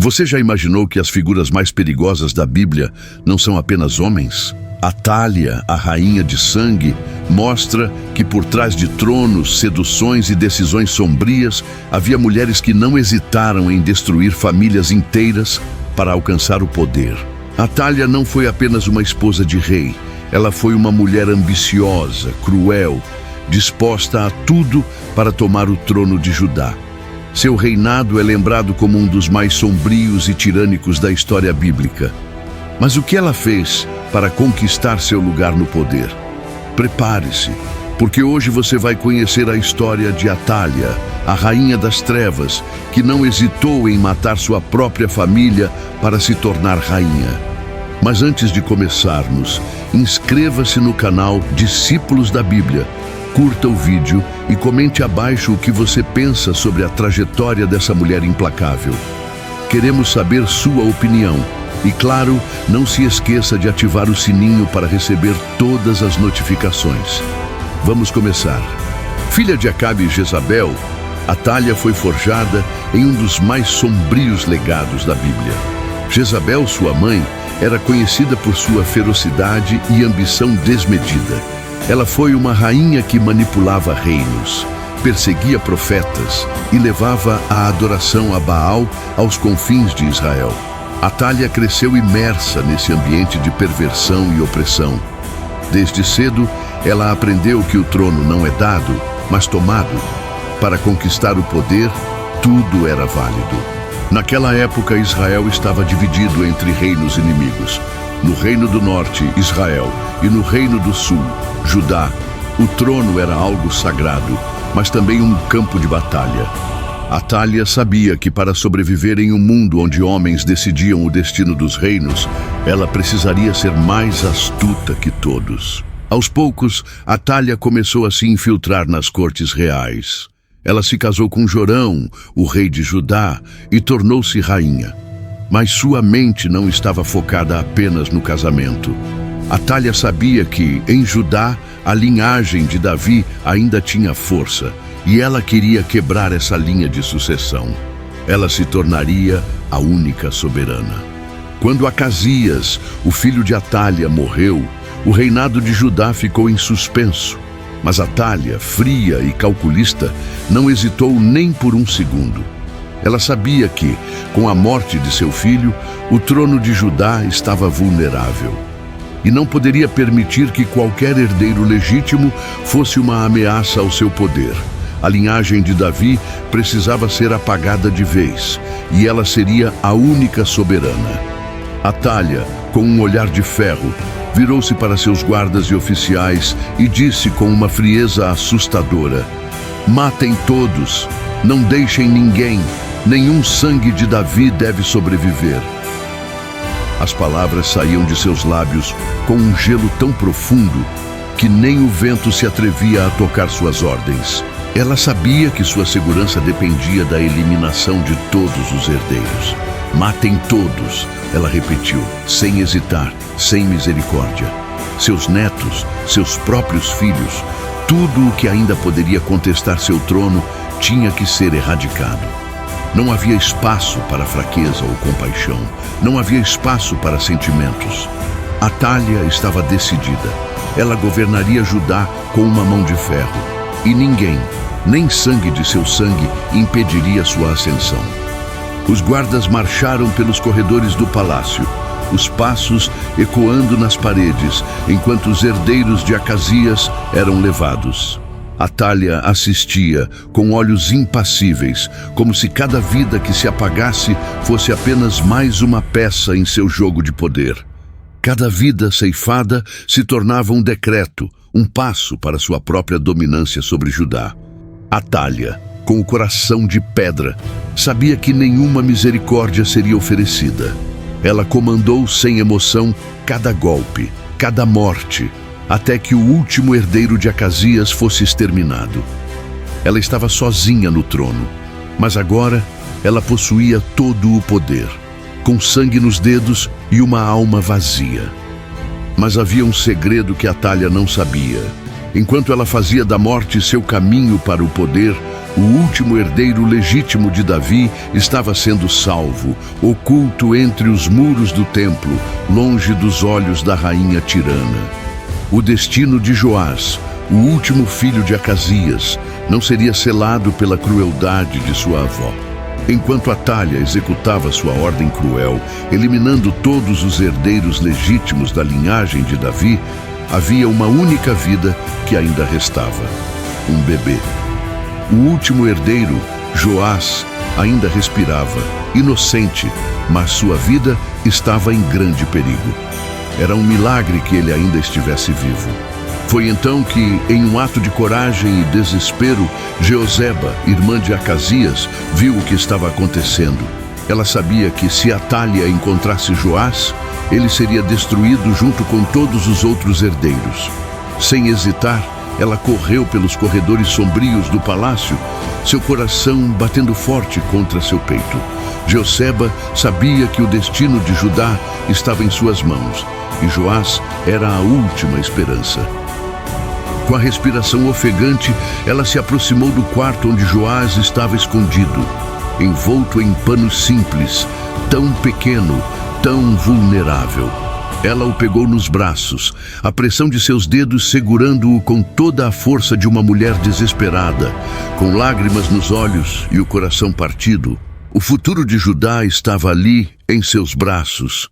Você já imaginou que as figuras mais perigosas da Bíblia não são apenas homens? Atália, a rainha de sangue, mostra que por trás de tronos, seduções e decisões sombrias, havia mulheres que não hesitaram em destruir famílias inteiras para alcançar o poder. Atália não foi apenas uma esposa de rei, ela foi uma mulher ambiciosa, cruel, disposta a tudo para tomar o trono de Judá. Seu reinado é lembrado como um dos mais sombrios e tirânicos da história bíblica. Mas o que ela fez para conquistar seu lugar no poder? Prepare-se, porque hoje você vai conhecer a história de Atália, a rainha das trevas, que não hesitou em matar sua própria família para se tornar rainha. Mas antes de começarmos, inscreva-se no canal Discípulos da Bíblia, curta o vídeo e comente abaixo o que você pensa sobre a trajetória dessa mulher implacável. Queremos saber sua opinião. E claro, não se esqueça de ativar o sininho para receber todas as notificações. Vamos começar. Filha de Acabe e Jezabel, Atália foi forjada em um dos mais sombrios legados da Bíblia. Jezabel, sua mãe, era conhecida por sua ferocidade e ambição desmedida. Ela foi uma rainha que manipulava reinos, perseguia profetas e levava a adoração a Baal aos confins de Israel. Atália cresceu imersa nesse ambiente de perversão e opressão. Desde cedo, ela aprendeu que o trono não é dado, mas tomado. Para conquistar o poder, tudo era válido. Naquela época, Israel estava dividido entre reinos inimigos. No Reino do Norte, Israel, e no Reino do Sul, Judá, o trono era algo sagrado, mas também um campo de batalha. Atália sabia que para sobreviver em um mundo onde homens decidiam o destino dos reinos, ela precisaria ser mais astuta que todos. Aos poucos, Atália começou a se infiltrar nas cortes reais. Ela se casou com Jorão, o rei de Judá, e tornou-se rainha. Mas sua mente não estava focada apenas no casamento. Atália sabia que, em Judá, a linhagem de Davi ainda tinha força, e ela queria quebrar essa linha de sucessão. Ela se tornaria a única soberana. Quando Acasias, o filho de Atália, morreu, o reinado de Judá ficou em suspenso. Mas Atália, fria e calculista, não hesitou nem por um segundo. Ela sabia que, com a morte de seu filho, o trono de Judá estava vulnerável. E não poderia permitir que qualquer herdeiro legítimo fosse uma ameaça ao seu poder. A linhagem de Davi precisava ser apagada de vez, e ela seria a única soberana. Atália, com um olhar de ferro, virou-se para seus guardas e oficiais e disse com uma frieza assustadora: "Matem todos, não deixem ninguém, nenhum sangue de Davi deve sobreviver." As palavras saíam de seus lábios com um gelo tão profundo que nem o vento se atrevia a tocar suas ordens. Ela sabia que sua segurança dependia da eliminação de todos os herdeiros. "Matem todos", ela repetiu, sem hesitar, sem misericórdia. Seus netos, seus próprios filhos, tudo o que ainda poderia contestar seu trono tinha que ser erradicado. Não havia espaço para fraqueza ou compaixão. Não havia espaço para sentimentos. Atália estava decidida. Ela governaria Judá com uma mão de ferro. E ninguém, nem sangue de seu sangue, impediria sua ascensão. Os guardas marcharam pelos corredores do palácio, os passos ecoando nas paredes, enquanto os herdeiros de Acasias eram levados. Atália assistia com olhos impassíveis, como se cada vida que se apagasse fosse apenas mais uma peça em seu jogo de poder. Cada vida ceifada se tornava um decreto, um passo para sua própria dominância sobre Judá. Atália, com o coração de pedra, sabia que nenhuma misericórdia seria oferecida. Ela comandou sem emoção cada golpe, cada morte, até que o último herdeiro de Acasias fosse exterminado. Ela estava sozinha no trono, mas agora ela possuía todo o poder, com sangue nos dedos e uma alma vazia. Mas havia um segredo que Atália não sabia. Enquanto ela fazia da morte seu caminho para o poder, O último herdeiro legítimo de Davi estava sendo salvo, oculto entre os muros do templo, longe dos olhos da rainha tirana. O destino de Joás, o último filho de Acasias, não seria selado pela crueldade de sua avó. Enquanto Atália executava sua ordem cruel, eliminando todos os herdeiros legítimos da linhagem de Davi, havia uma única vida que ainda restava: um bebê. O último herdeiro, Joás, ainda respirava, inocente, mas sua vida estava em grande perigo. Era um milagre que ele ainda estivesse vivo. Foi então que, em um ato de coragem e desespero, Jeoseba, irmã de Acasias, viu o que estava acontecendo. Ela sabia que, se Atália encontrasse Joás, ele seria destruído junto com todos os outros herdeiros. Sem hesitar, ela correu pelos corredores sombrios do palácio, seu coração batendo forte contra seu peito. Jeoseba sabia que o destino de Judá estava em suas mãos, e Joás era a última esperança. Com a respiração ofegante, ela se aproximou do quarto onde Joás estava escondido, envolto em panos simples, tão pequeno, tão vulnerável. Ela o pegou nos braços, a pressão de seus dedos segurando-o com toda a força de uma mulher desesperada, com lágrimas nos olhos e o coração partido. O futuro de Judá estava ali, em seus braços.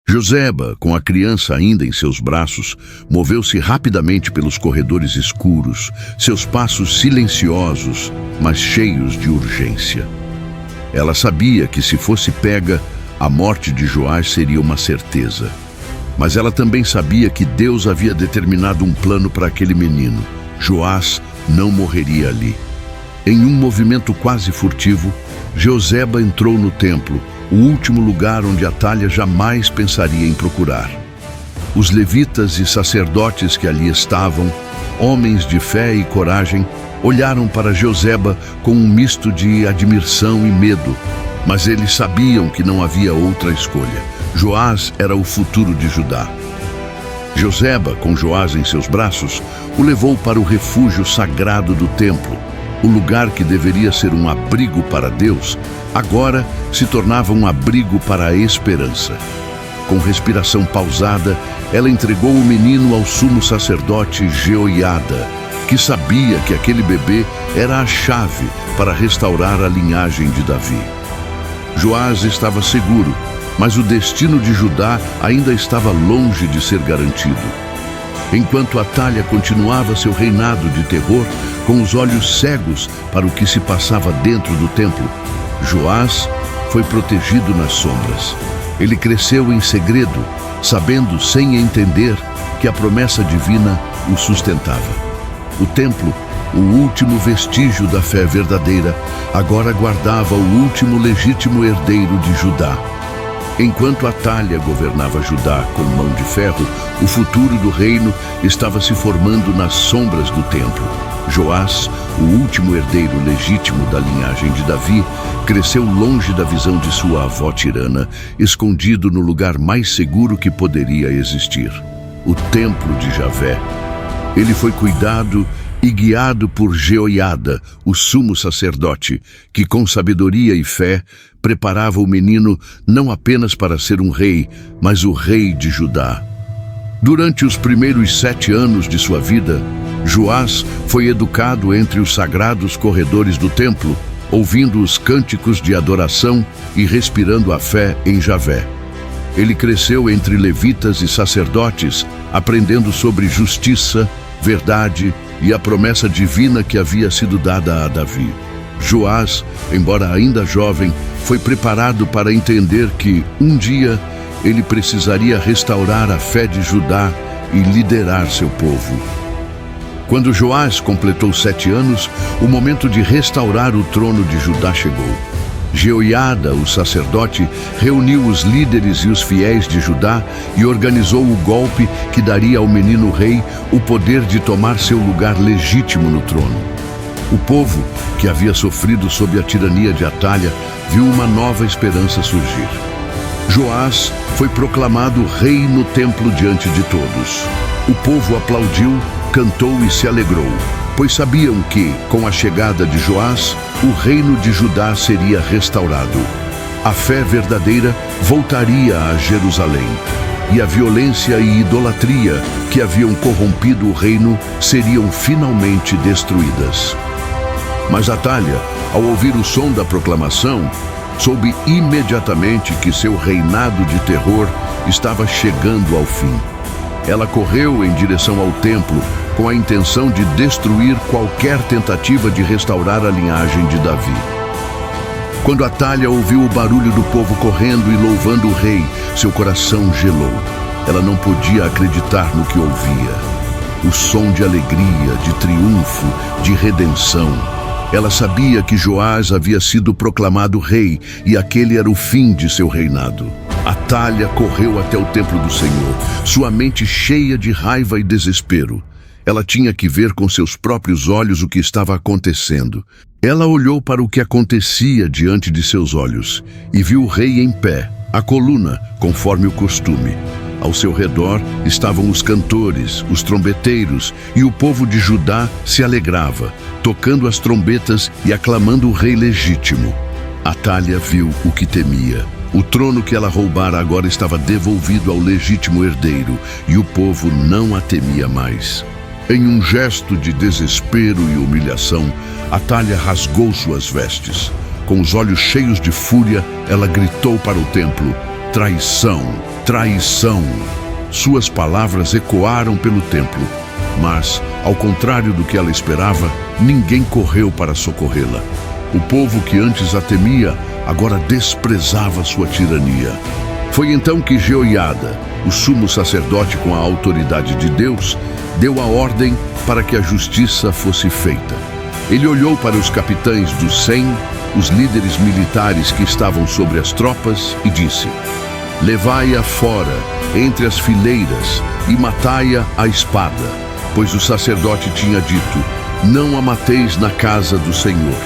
Joseba, com a criança ainda em seus braços, moveu-se rapidamente pelos corredores escuros, seus passos silenciosos, mas cheios de urgência. Ela sabia que, se fosse pega, a morte de Joás seria uma certeza. Mas ela também sabia que Deus havia determinado um plano para aquele menino. Joás não morreria ali. Em um movimento quase furtivo, Joseba entrou no templo, o último lugar onde Atália jamais pensaria em procurar. Os levitas e sacerdotes que ali estavam, homens de fé e coragem, olharam para Joseba com um misto de admiração e medo, mas eles sabiam que não havia outra escolha. Joás era o futuro de Judá. Joseba, com Joás em seus braços, o levou para o refúgio sagrado do templo. O lugar que deveria ser um abrigo para Deus, agora se tornava um abrigo para a esperança. Com respiração pausada, ela entregou o menino ao sumo sacerdote Jeoiada, que sabia que aquele bebê era a chave para restaurar a linhagem de Davi. Joás estava seguro, mas o destino de Judá ainda estava longe de ser garantido. Enquanto Atália continuava seu reinado de terror, com os olhos cegos para o que se passava dentro do templo, Joás foi protegido nas sombras. Ele cresceu em segredo, sabendo sem entender que a promessa divina o sustentava. O templo, o último vestígio da fé verdadeira, agora guardava o último legítimo herdeiro de Judá. Enquanto Atália governava Judá com mão de ferro, o futuro do reino estava se formando nas sombras do templo. Joás, o último herdeiro legítimo da linhagem de Davi, cresceu longe da visão de sua avó tirana, escondido no lugar mais seguro que poderia existir: o templo de Javé. Ele foi cuidado e guiado por Jeoiada, o sumo sacerdote, que com sabedoria e fé preparava o menino não apenas para ser um rei, mas o rei de Judá. Durante os primeiros 7 anos de sua vida, Joás foi educado entre os sagrados corredores do templo, ouvindo os cânticos de adoração e respirando a fé em Javé. Ele cresceu entre levitas e sacerdotes, aprendendo sobre justiça, verdade e a promessa divina que havia sido dada a Davi. Joás, embora ainda jovem, foi preparado para entender que, um dia, ele precisaria restaurar a fé de Judá e liderar seu povo. Quando Joás completou 7 anos, o momento de restaurar o trono de Judá chegou. Jeoiada, o sacerdote, reuniu os líderes e os fiéis de Judá e organizou o golpe que daria ao menino rei o poder de tomar seu lugar legítimo no trono. O povo, que havia sofrido sob a tirania de Atália, viu uma nova esperança surgir. Joás foi proclamado rei no templo diante de todos. O povo aplaudiu, cantou e se alegrou, pois sabiam que, com a chegada de Joás, o reino de Judá seria restaurado. A fé verdadeira voltaria a Jerusalém, e a violência e idolatria que haviam corrompido o reino seriam finalmente destruídas. Mas Atália, ao ouvir o som da proclamação, soube imediatamente que seu reinado de terror estava chegando ao fim. Ela correu em direção ao templo com a intenção de destruir qualquer tentativa de restaurar a linhagem de Davi. Quando Atália ouviu o barulho do povo correndo e louvando o rei, seu coração gelou. Ela não podia acreditar no que ouvia. O som de alegria, de triunfo, de redenção. Ela sabia que Joás havia sido proclamado rei e aquele era o fim de seu reinado. Atália correu até o templo do Senhor, sua mente cheia de raiva e desespero. Ela tinha que ver com seus próprios olhos o que estava acontecendo. Ela olhou para o que acontecia diante de seus olhos e viu o rei em pé, a coluna, conforme o costume. Ao seu redor estavam os cantores, os trombeteiros, e o povo de Judá se alegrava, tocando as trombetas e aclamando o rei legítimo. Atália viu o que temia. O trono que ela roubara agora estava devolvido ao legítimo herdeiro, e o povo não a temia mais. Em um gesto de desespero e humilhação, Atália rasgou suas vestes. Com os olhos cheios de fúria, ela gritou para o templo: "Traição! Traição!" Suas palavras ecoaram pelo templo, mas, ao contrário do que ela esperava, ninguém correu para socorrê-la. O povo que antes a temia, agora desprezava sua tirania. Foi então que Jeoiada, o sumo sacerdote com a autoridade de Deus, deu a ordem para que a justiça fosse feita. Ele olhou para os capitães dos 100, os líderes militares que estavam sobre as tropas, e disse: "Levai-a fora, entre as fileiras, e matai-a à espada, pois o sacerdote tinha dito: não a mateis na casa do Senhor."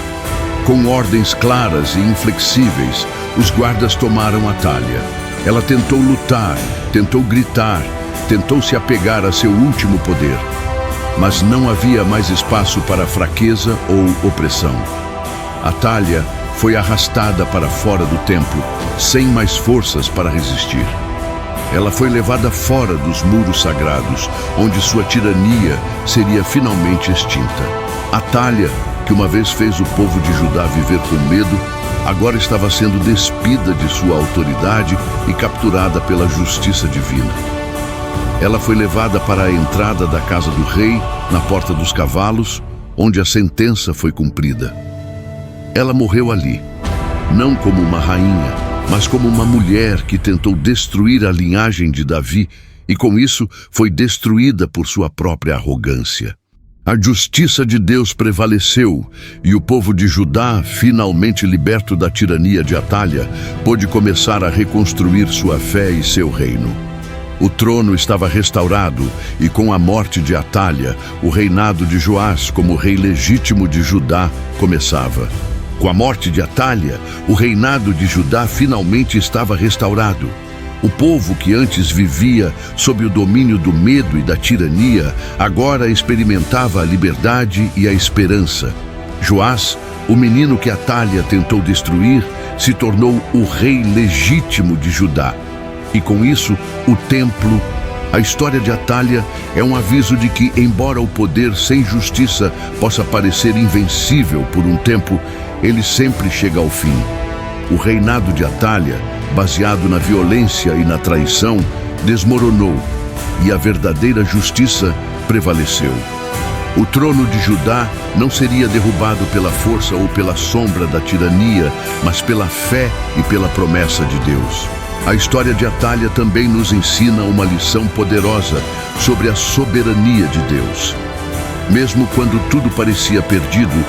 Com ordens claras e inflexíveis, os guardas tomaram Atália. Ela tentou lutar, tentou gritar, tentou se apegar a seu último poder. Mas não havia mais espaço para fraqueza ou opressão. Atália foi arrastada para fora do templo, sem mais forças para resistir. Ela foi levada fora dos muros sagrados, onde sua tirania seria finalmente extinta. Atália, que uma vez fez o povo de Judá viver com medo, agora estava sendo despida de sua autoridade e capturada pela justiça divina. Ela foi levada para a entrada da casa do rei, na Porta dos Cavalos, onde a sentença foi cumprida. Ela morreu ali, não como uma rainha, mas como uma mulher que tentou destruir a linhagem de Davi e, com isso, foi destruída por sua própria arrogância. A justiça de Deus prevaleceu e o povo de Judá, finalmente liberto da tirania de Atália, pôde começar a reconstruir sua fé e seu reino. O trono estava restaurado e, com a morte de Atália, o reinado de Joás como rei legítimo de Judá começava. Com a morte de Atália, o reinado de Judá finalmente estava restaurado. O povo que antes vivia sob o domínio do medo e da tirania, agora experimentava a liberdade e a esperança. Joás, o menino que Atália tentou destruir, se tornou o rei legítimo de Judá. E com isso, o templo, a história de Atália é um aviso de que, embora o poder sem justiça possa parecer invencível por um tempo, ele sempre chega ao fim. O reinado de Atália, baseado na violência e na traição, desmoronou e a verdadeira justiça prevaleceu. O trono de Judá não seria derrubado pela força ou pela sombra da tirania, mas pela fé e pela promessa de Deus. A história de Atália também nos ensina uma lição poderosa sobre a soberania de Deus. Mesmo quando tudo parecia perdido,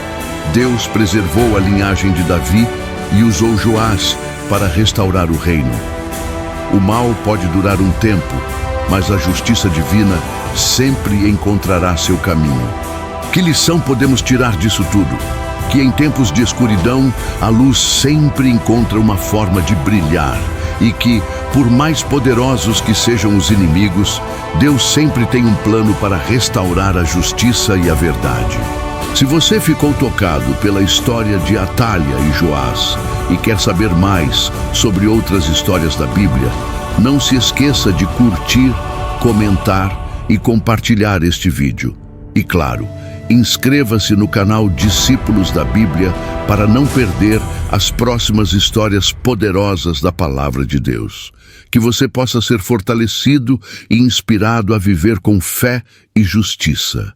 Deus preservou a linhagem de Davi e usou Joás para restaurar o reino. O mal pode durar um tempo, mas a justiça divina sempre encontrará seu caminho. Que lição podemos tirar disso tudo? Que em tempos de escuridão, a luz sempre encontra uma forma de brilhar, e que, por mais poderosos que sejam os inimigos, Deus sempre tem um plano para restaurar a justiça e a verdade. Se você ficou tocado pela história de Atalha e Joás e quer saber mais sobre outras histórias da Bíblia, não se esqueça de curtir, comentar e compartilhar este vídeo. E claro, inscreva-se no canal Discípulos da Bíblia para não perder as próximas histórias poderosas da Palavra de Deus. Que você possa ser fortalecido e inspirado a viver com fé e justiça.